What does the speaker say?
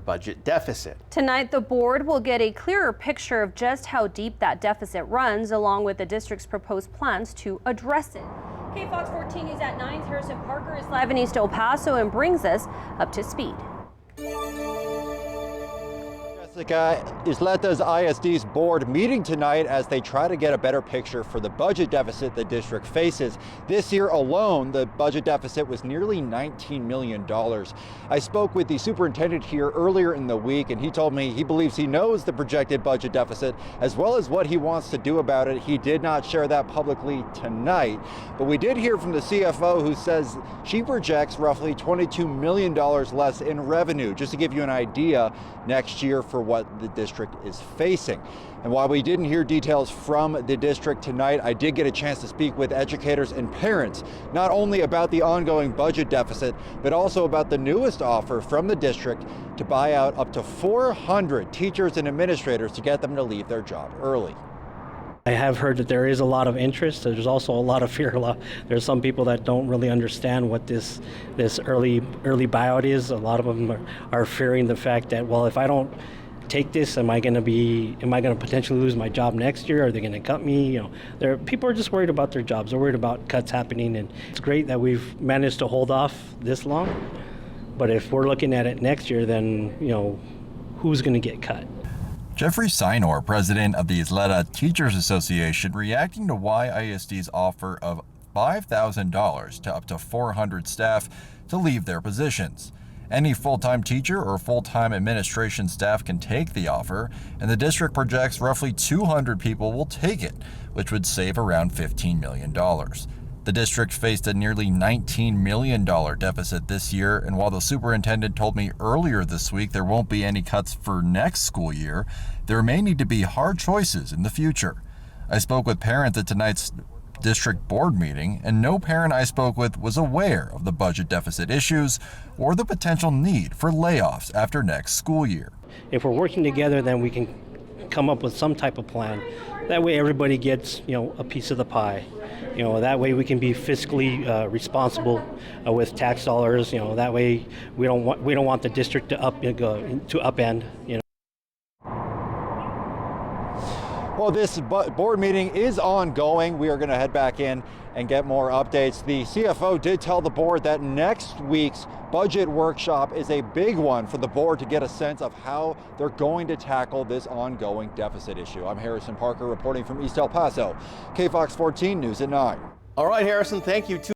budget deficit. Tonight, the board will get a clearer picture of just how deep that deficit runs, along with the district's proposed plans to address it. Fox 14 News at 9. Harrison Parker is live in East El Paso and brings us up to speed. Ysleta ISD's board meeting tonight as they try to get a better picture for the budget deficit the district faces. This year alone, the budget deficit was nearly $19 million. I spoke with the superintendent here earlier in the week, and he told me he believes he knows the projected budget deficit as well as what he wants to do about it. He did not share that publicly tonight, but we did hear from the CFO, who says she projects roughly $22 million less in revenue, just to give you an idea next year for what the district is facing. And while we didn't hear details from the district tonight, I did get a chance to speak with educators and parents, not only about the ongoing budget deficit, but also about the newest offer from the district to buy out up to 400 teachers and administrators to get them to leave their job early. I have heard that there is a lot of interest. There's also a lot of fear. There's some people that don't really understand what this early buyout is. A lot of them are fearing the fact that, well, if I don't take this, am I going to potentially lose my job next year? Are they going to cut me? You know, people are just worried about their jobs. They're worried about cuts happening, and it's great that we've managed to hold off this long. But if we're looking at it next year, then who's going to get cut? Jeffrey Sinor, president of the Ysleta Teachers Association, reacting to YISD's offer of $5,000 to up to 400 staff to leave their positions. Any full-time teacher or full-time administration staff can take the offer, and the district projects roughly 200 people will take it, which would save around $15 million. The district faced a nearly $19 million deficit this year, and while the superintendent told me earlier this week there won't be any cuts for next school year, there may need to be hard choices in the future. I spoke with parents at tonight's district board meeting, and no parent I spoke with was aware of the budget deficit issues or the potential need for layoffs after next school year. If we're working together, then we can come up with some type of plan. That way everybody gets, a piece of the pie. That way we can be fiscally responsible with tax dollars. That way we don't want the district to upend. Well, this board meeting is ongoing. We are going to head back in and get more updates. The CFO did tell the board that next week's budget workshop is a big one for the board to get a sense of how they're going to tackle this ongoing deficit issue. I'm Harrison Parker reporting from East El Paso, KFOX 14 News at 9. All right, Harrison, thank you.